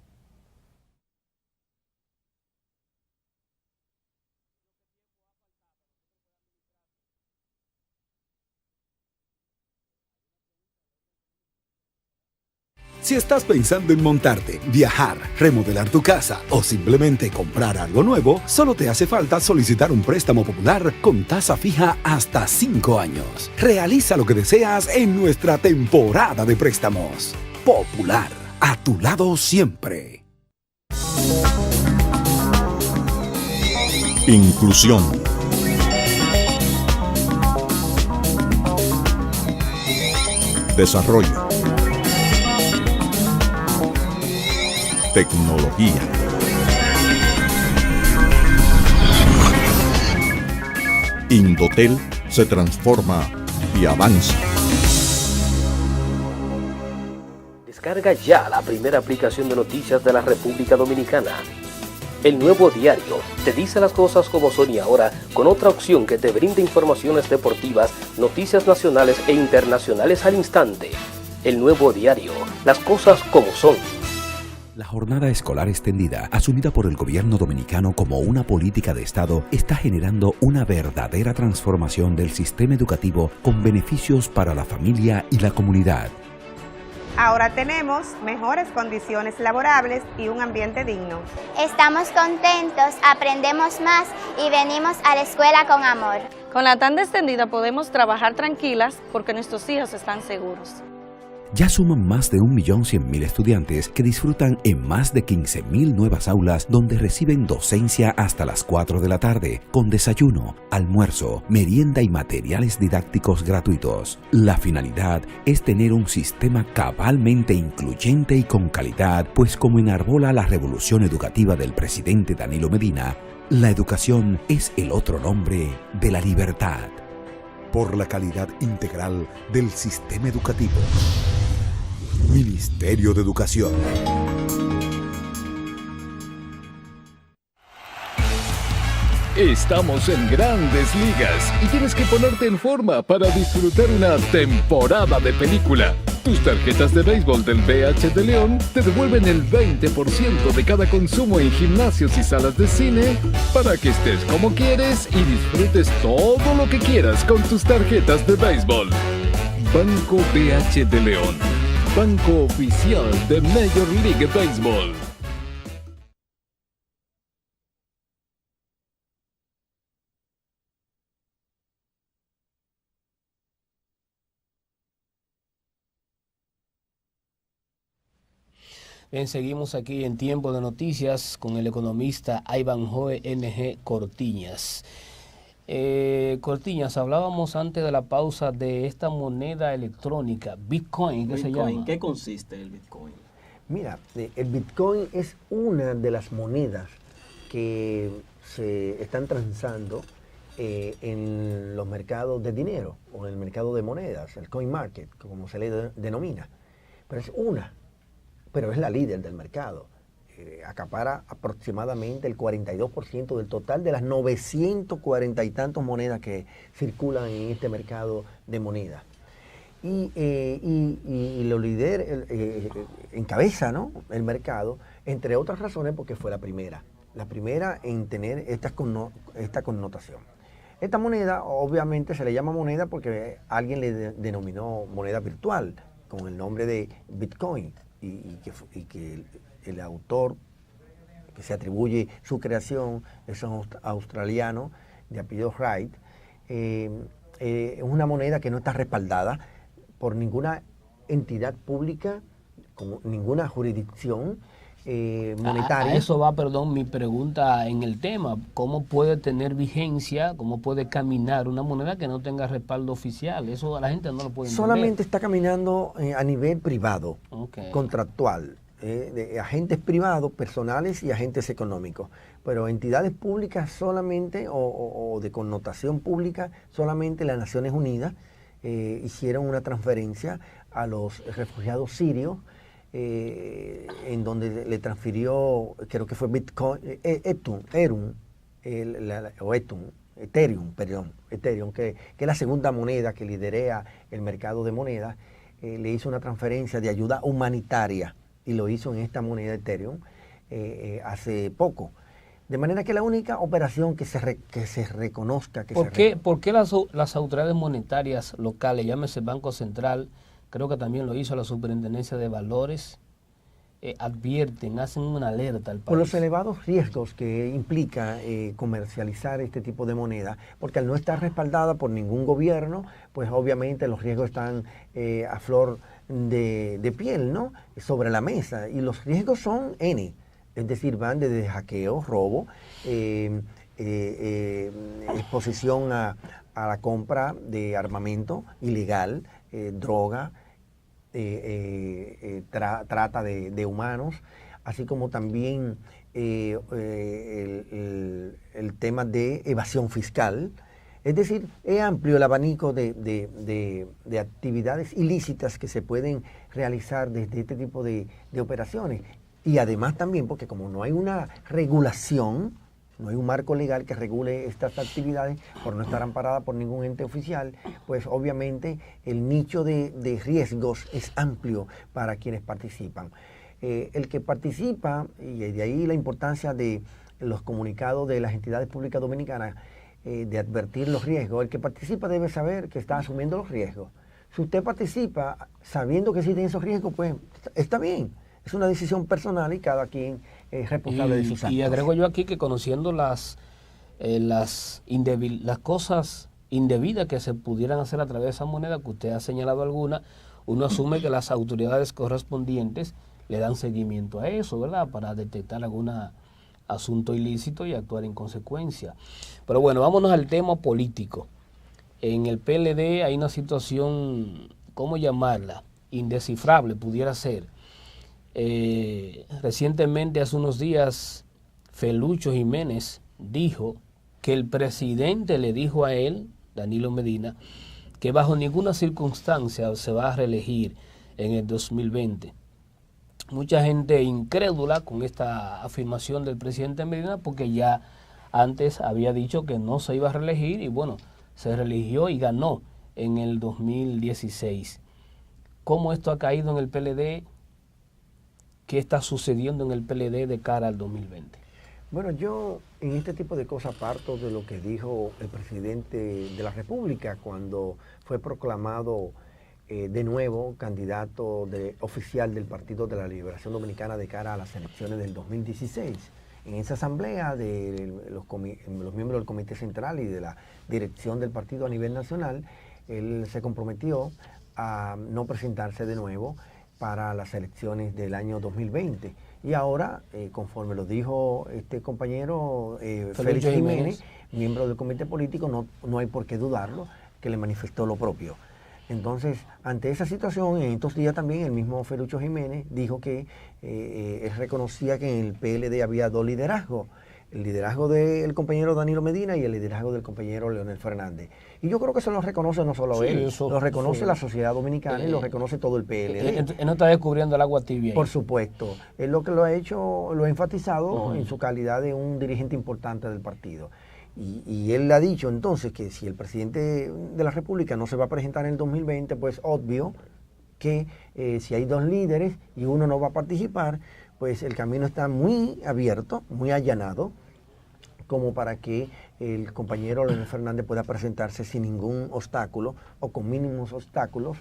Si estás pensando en montarte, viajar, remodelar tu casa o simplemente comprar algo nuevo, solo te hace falta solicitar un préstamo popular con tasa fija hasta 5 años. Realiza lo que deseas en nuestra temporada de préstamos. Popular, a tu lado siempre. Inclusión. Desarrollo. Tecnología. Indotel se transforma y avanza. Descarga ya la primera aplicación de noticias de la República Dominicana. El Nuevo Diario te dice las cosas como son y ahora con otra opción que te brinda informaciones deportivas, noticias nacionales e internacionales al instante. El Nuevo Diario, las cosas como son. La jornada escolar extendida, asumida por el gobierno dominicano como una política de Estado, está generando una verdadera transformación del sistema educativo con beneficios para la familia y la comunidad. Ahora tenemos mejores condiciones laborables y un ambiente digno. Estamos contentos, aprendemos más y venimos a la escuela con amor. Con la tanda extendida podemos trabajar tranquilas porque nuestros hijos están seguros. Ya suman más de 1.100.000 estudiantes que disfrutan en más de 15.000 nuevas aulas donde reciben docencia hasta las 4 de la tarde, con desayuno, almuerzo, merienda y materiales didácticos gratuitos. La finalidad es tener un sistema cabalmente incluyente y con calidad, pues como enarbola la revolución educativa del presidente Danilo Medina, la educación es el otro nombre de la libertad. Por la calidad integral del sistema educativo. Ministerio de Educación. Estamos en Grandes Ligas y tienes que ponerte en forma para disfrutar una temporada de película. Tus tarjetas de béisbol del BH de León te devuelven el 20% de cada consumo en gimnasios y salas de cine para que estés como quieres y disfrutes todo lo que quieras con tus tarjetas de béisbol. Banco BH de León, banco oficial de Major League Baseball. Bien, seguimos aquí en Tiempo de Noticias con el economista Ivanhoe N.G. Cortiñas. Cortiñas, hablábamos antes de la pausa de esta moneda electrónica, Bitcoin, ¿qué se llama? ¿En qué consiste el Bitcoin? Mira, el Bitcoin es una de las monedas que se están transando en los mercados de dinero o en el mercado de monedas, el coin market, como se le denomina. Pero es una, pero es la líder del mercado. Acapara aproximadamente el 42% del total de las 940 y tantos monedas que circulan en este mercado de monedas. Y lo lidera, encabeza, ¿no?, el mercado, entre otras razones porque fue la primera en tener esta connotación. Esta moneda obviamente se le llama moneda porque alguien le denominó moneda virtual con el nombre de Bitcoin y que el autor que se atribuye su creación es un australiano de apellido Wright. Es una moneda que no está respaldada por ninguna entidad pública, como ninguna jurisdicción monetaria. A eso va, mi pregunta en el tema. ¿Cómo puede tener vigencia, cómo puede caminar una moneda que no tenga respaldo oficial? Eso a la gente no lo puede entender. Solamente está caminando a nivel privado, contractual, de agentes privados, personales y agentes económicos. Pero entidades públicas solamente, o de connotación pública, solamente las Naciones Unidas hicieron una transferencia a los refugiados sirios, en donde le transfirió, creo que fue Bitcoin, Ethereum, que es la segunda moneda que liderea el mercado de monedas, le hizo una transferencia de ayuda humanitaria y lo hizo en esta moneda Ethereum hace poco. De manera que la única operación que se reconozca... ¿Por qué las autoridades monetarias locales, llámese Banco Central, creo que también lo hizo la Superintendencia de Valores, advierten, hacen una alerta al país? Por los elevados riesgos que implica comercializar este tipo de moneda, porque al no estar respaldada por ningún gobierno, pues obviamente los riesgos están a flor de piel, ¿no?, sobre la mesa, y los riesgos son N, es decir, van desde hackeo, robo, exposición a la compra de armamento ilegal, droga, trata de humanos, así como también el tema de evasión fiscal, Es decir, es amplio el abanico de actividades ilícitas que se pueden realizar desde este tipo de operaciones. Y además también porque como no hay una regulación, no hay un marco legal que regule estas actividades por no estar amparada por ningún ente oficial, pues obviamente el nicho de riesgos es amplio para quienes participan. El que participa, y de ahí la importancia de los comunicados de las entidades públicas dominicanas, de advertir los riesgos, el que participa debe saber que está asumiendo los riesgos. Si usted participa sabiendo que existen esos riesgos, pues está bien. Es una decisión personal y cada quien es responsable de sus actos. Y agrego yo aquí que conociendo las cosas indebidas que se pudieran hacer a través de esa moneda, que usted ha señalado alguna, uno asume que las autoridades correspondientes le dan seguimiento a eso, ¿verdad? Para detectar algún asunto ilícito y actuar en consecuencia. Pero bueno, vámonos al tema político. En el PLD hay una situación, ¿cómo llamarla? Indescifrable pudiera ser. Recientemente, hace unos días, Felucho Jiménez dijo que el presidente le dijo a él, Danilo Medina, que bajo ninguna circunstancia se va a reelegir en el 2020. Mucha gente incrédula con esta afirmación del presidente Medina porque ya antes había dicho que no se iba a reelegir y bueno, se reeligió y ganó en el 2016. ¿Cómo esto ha caído en el PLD? ¿Qué está sucediendo en el PLD de cara al 2020? Bueno, yo en este tipo de cosas parto de lo que dijo el presidente de la República cuando fue proclamado de nuevo candidato oficial del Partido de la Liberación Dominicana de cara a las elecciones del 2016. En esa asamblea de los miembros del Comité Central y de la dirección del partido a nivel nacional, él se comprometió a no presentarse de nuevo para las elecciones del año 2020. Y ahora, conforme lo dijo este compañero Félix Jiménez, miembro del comité político, no hay por qué dudarlo, que le manifestó lo propio. Entonces, ante esa situación, en estos días también el mismo Felucho Jiménez dijo que él reconocía que en el PLD había dos liderazgos, el liderazgo del compañero Danilo Medina y el liderazgo del compañero Leonel Fernández. Y yo creo que eso lo reconoce no solo él, lo reconoce la sociedad dominicana y lo reconoce todo el PLD. Él no está descubriendo el agua tibia. Por supuesto. Él lo que lo ha hecho, lo ha enfatizado en su calidad de un dirigente importante del partido. Y él ha dicho entonces que si el presidente de la República no se va a presentar en el 2020, pues obvio que si hay dos líderes y uno no va a participar, pues el camino está muy abierto, muy allanado, como para que el compañero Leonel Fernández pueda presentarse sin ningún obstáculo o con mínimos obstáculos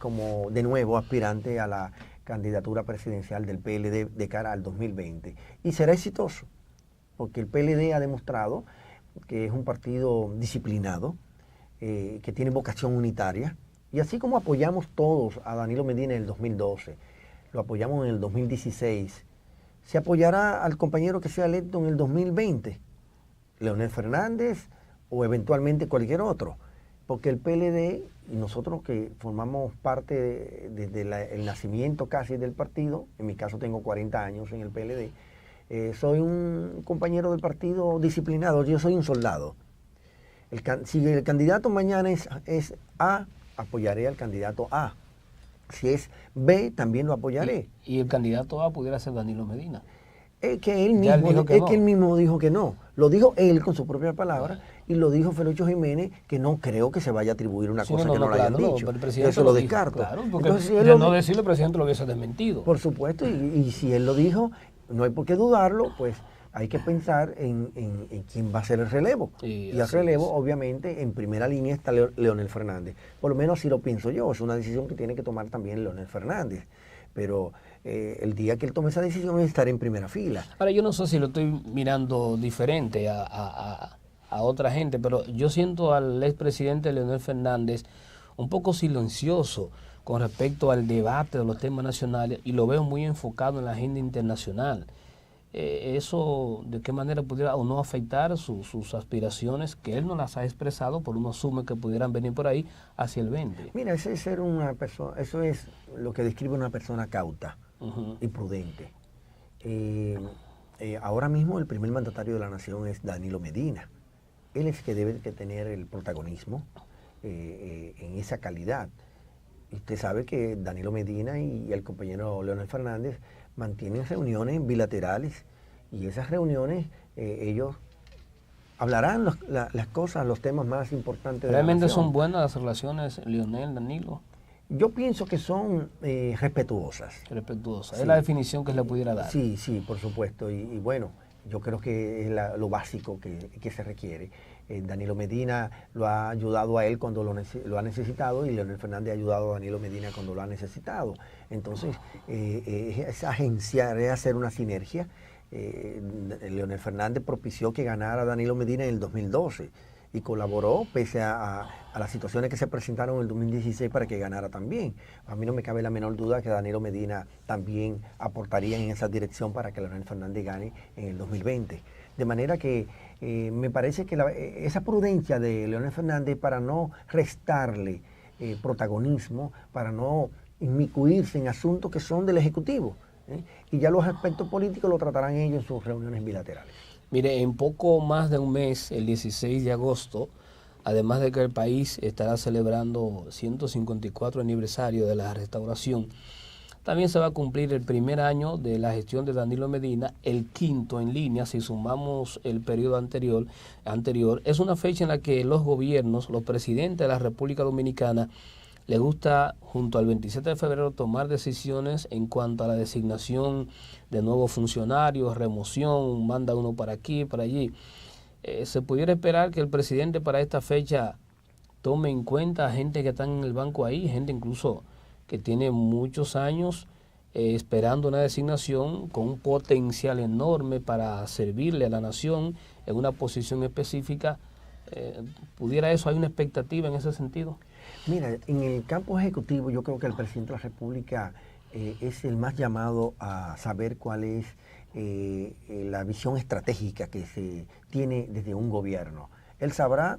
como de nuevo aspirante a la candidatura presidencial del PLD de cara al 2020. Y será exitoso, porque el PLD ha demostrado que es un partido disciplinado, que tiene vocación unitaria, y así como apoyamos todos a Danilo Medina en el 2012, lo apoyamos en el 2016, se apoyará al compañero que sea electo en el 2020, Leonel Fernández o eventualmente cualquier otro, porque el PLD, y nosotros que formamos parte desde el nacimiento casi del partido, en mi caso tengo 40 años en el PLD, soy un compañero del partido disciplinado, yo soy un soldado. Si el candidato mañana es A, apoyaré al candidato A. Si es B, también lo apoyaré. Y el candidato A pudiera ser Danilo Medina. Es que él mismo dijo que no. Lo dijo él con su propia palabra y lo dijo Felucho Jiménez, que no creo que se vaya a atribuir una cosa que no le hayan dicho. Eso lo descarto. Claro, porque entonces, si de no decirlo, el presidente lo hubiese desmentido. Por supuesto, y si él lo dijo, no hay por qué dudarlo, pues hay que pensar en quién va a ser el relevo. Y el relevo, obviamente, en primera línea está Leonel Fernández. Por lo menos así lo pienso yo. Es una decisión que tiene que tomar también Leonel Fernández. Pero el día que él tome esa decisión estará en primera fila. Ahora, yo no sé si lo estoy mirando diferente a otra gente, pero yo siento al expresidente Leonel Fernández un poco silencioso con respecto al debate de los temas nacionales y lo veo muy enfocado en la agenda internacional. ¿Eso de qué manera pudiera o no afectar sus aspiraciones, que él no las ha expresado, por uno asume que pudieran venir por ahí hacia el 20? Mira, eso es lo que describe una persona cauta y prudente. Ahora mismo el primer mandatario de la nación es Danilo Medina. él es que debe que tener el protagonismo en esa calidad. Usted sabe que Danilo Medina y el compañero Leonel Fernández mantienen reuniones bilaterales y esas reuniones ellos hablarán las cosas, los temas más importantes de la ¿Realmente nación. son buenas las relaciones Leonel, Danilo? Yo pienso que son respetuosas. Respetuosas, Sí. es la definición que le pudiera dar. Sí, sí, por supuesto. Y bueno, yo creo que es lo básico que se requiere. Danilo Medina lo ha ayudado a él cuando lo ha necesitado y Leonel Fernández ha ayudado a Danilo Medina cuando lo ha necesitado. Entonces, es agenciar, es hacer una sinergia. Leonel Fernández propició que ganara Danilo Medina en el 2012 y colaboró pese a las situaciones que se presentaron en el 2016 para que ganara también. A mí no me cabe la menor duda que Danilo Medina también aportaría en esa dirección para que Leonel Fernández gane en el 2020. De manera que me parece que esa prudencia de Leonel Fernández para no restarle protagonismo, para no inmiscuirse en asuntos que son del Ejecutivo, y ya los aspectos políticos lo tratarán ellos en sus reuniones bilaterales. Mire, en poco más de un mes, el 16 de agosto, además de que el país estará celebrando 154 aniversario de la restauración, también se va a cumplir el primer año de la gestión de Danilo Medina, el quinto en línea, si sumamos el periodo anterior. Es una fecha en la que los gobiernos, los presidentes de la República Dominicana, les gusta, junto al 27 de febrero, tomar decisiones en cuanto a la designación de nuevos funcionarios, remoción, manda uno para aquí, para allí. ¿Se pudiera esperar que el presidente para esta fecha tome en cuenta a gente que está en el banco ahí, gente incluso que tiene muchos años esperando una designación con un potencial enorme para servirle a la nación en una posición específica? ¿Pudiera eso? ¿Hay una expectativa en ese sentido? Mira, en el campo ejecutivo yo creo que el presidente de la República es el más llamado a saber cuál es la visión estratégica que se tiene desde un gobierno. Él sabrá,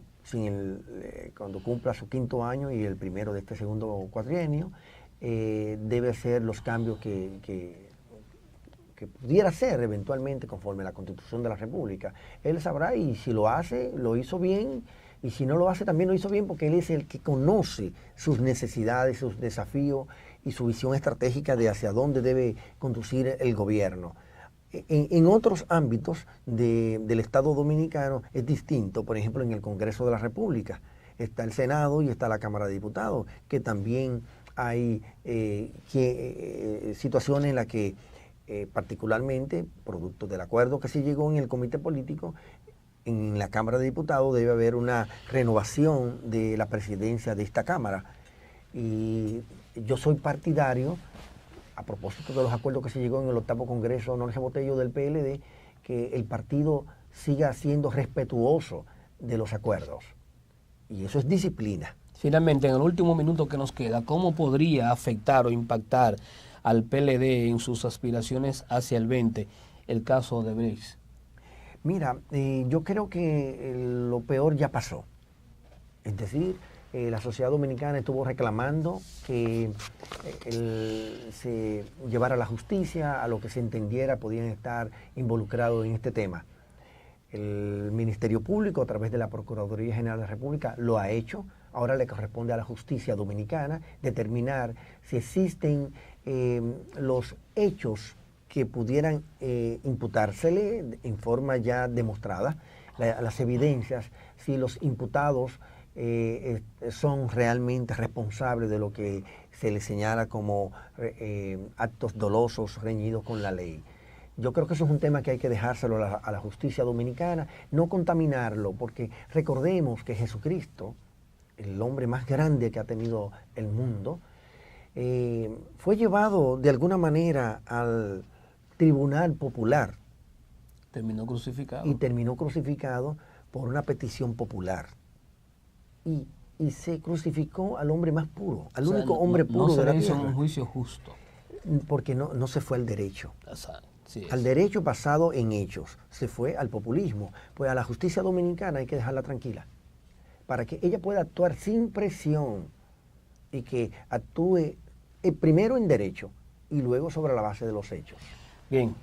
cuando cumpla su quinto año y el primero de este segundo cuatrienio, debe hacer los cambios que pudiera hacer eventualmente conforme a la Constitución de la República. Él sabrá y si lo hace, lo hizo bien. Y si no lo hace, también lo hizo bien porque él es el que conoce sus necesidades, sus desafíos y su visión estratégica de hacia dónde debe conducir el gobierno. En otros ámbitos del Estado Dominicano es distinto. Por ejemplo, en el Congreso de la República está el Senado y está la Cámara de Diputados, que también hay situaciones en las que, particularmente, producto del acuerdo que se llegó en el comité político, en la Cámara de Diputados debe haber una renovación de la presidencia de esta Cámara. Y yo soy partidario, a propósito de los acuerdos que se llegó en el 8º Congreso Norge Botello del PLD, que el partido siga siendo respetuoso de los acuerdos. Y eso es disciplina. Finalmente, en el último minuto que nos queda, ¿cómo podría afectar o impactar al PLD en sus aspiraciones hacia el 20 el caso de Breis? Mira, yo creo que lo peor ya pasó. Es decir, la sociedad dominicana estuvo reclamando que se llevara a la justicia, a lo que se entendiera podían estar involucrados en este tema. El Ministerio Público, a través de la Procuraduría General de la República, lo ha hecho. Ahora le corresponde a la justicia dominicana determinar si existen los hechos que pudieran imputársele en forma ya demostrada, las evidencias, si los imputados son realmente responsables de lo que se les señala como actos dolosos reñidos con la ley. Yo creo que eso es un tema que hay que dejárselo a la justicia dominicana, no contaminarlo, porque recordemos que Jesucristo, el hombre más grande que ha tenido el mundo, fue llevado de alguna manera al Tribunal Popular. Terminó crucificado. Y terminó crucificado por una petición popular. Y se crucificó al hombre más puro, al único hombre puro de la tierra. No se hizo un juicio justo. Porque no se fue al derecho. Sí, al derecho basado en hechos. Se fue al populismo. Pues a la justicia dominicana hay que dejarla tranquila, para que ella pueda actuar sin presión y que actúe primero en derecho y luego sobre la base de los hechos. Bien,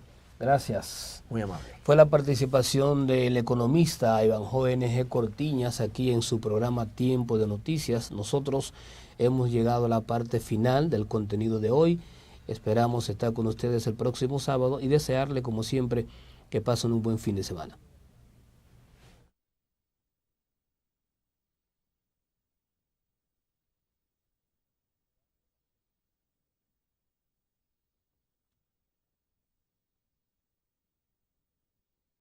Gracias. Muy amable. Fue la participación del economista Ivanhoe N.G. Cortiñas aquí en su programa Tiempo de Noticias. Nosotros hemos llegado a la parte final del contenido de hoy. Esperamos estar con ustedes el próximo sábado y desearle, como siempre, que pasen un buen fin de semana.